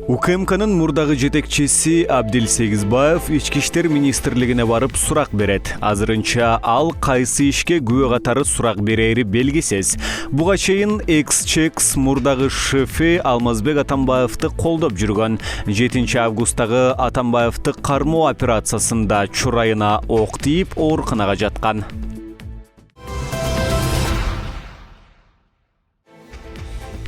УКМКнын мурдагы жетекчиси Абдил Сегизбаев Ички иштер министрлигине барып сурак берет. Азырынча ал кайсы ишке күбө катары сурак берери белгисиз. Буга чейин экс-чекс мурдагы шефи Алмазбек Атамбаевди колдоп жүргөн. 7 августтагы Атамбаевди кармоо операциясында чурайына ок тийип ооруканага жаткан.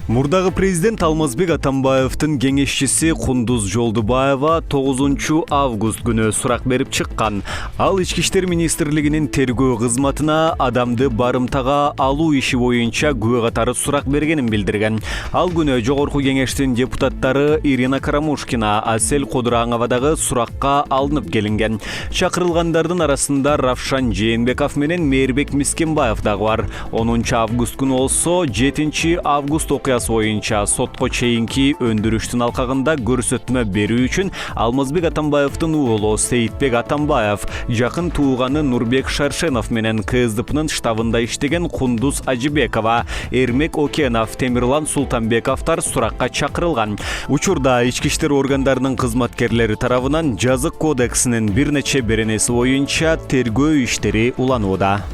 Мурдагы президент Алмазбек Атамбаевдин кеңешчиси Кундуз Жолдубаева 9 август күнү сурак берип чыккан. Ал Ички иштер министрлигинин тергөө кызматына адамды барымтага алуу иши боюнча күбө катары сурак бергенин билдирген. Ал күнү жогорку кеңештин депутаттары Ирина Карамушкина, Асель Кодураңова дагы суракка алынып келинген. Чакырылгандардын арасында Равшан Жээнбеков менен Мээрбек Мискенбаев дагы бар. 10 август күнү болсо 7 август боюнча сотко чейинки өндүрүштүн алкагында көрсөтмө берүү үчүн Алмазбек Атамбаевдин уулу Сейитбек Атамбаев, жакын тууганы Нурбек Шаршенов менен КСДПнын штабында иштеген Кундуз Ажибекова, Эрмек Окенов, Темирлан Султанбековдор суракка чакырылган. Учурда ички иштер органдарынын кызматкерлери тарабынан жазык кодексинин бир нече беренеси боюнча тергөө иштери уланууда.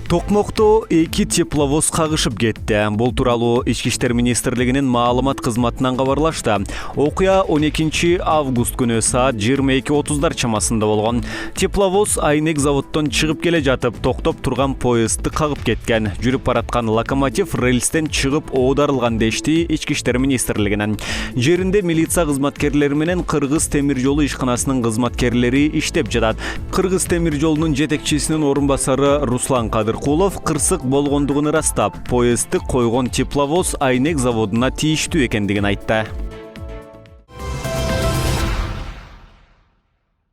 Токмокто 2 тепловоз кагышып кетти. Бул тууралуу Ички иштер министрлигинин маалымат кызматынан кабарлашты. Окуя 12 август күнү саат 22:30 чамасында болгон. Тепловоз Айнек заводдон чыгып келе жатып, токтоп турган поездди кагып кеткен. Жүрүп бараткан локомотив рельстен чыгып оодарылган дешти Ички иштер министрлигинен. Жеринде милиция кызматкерлери менен Кыргыз темир жолу ишканасынын кызматкерлери иштеп жатат. Кыргыз темир жолунун жетекчисинин орун басары Руслан Кулов кырсык болгондугун ырастап, поездди койгон тепловоз Айнек заводуна тийиштүү экендигин айтты.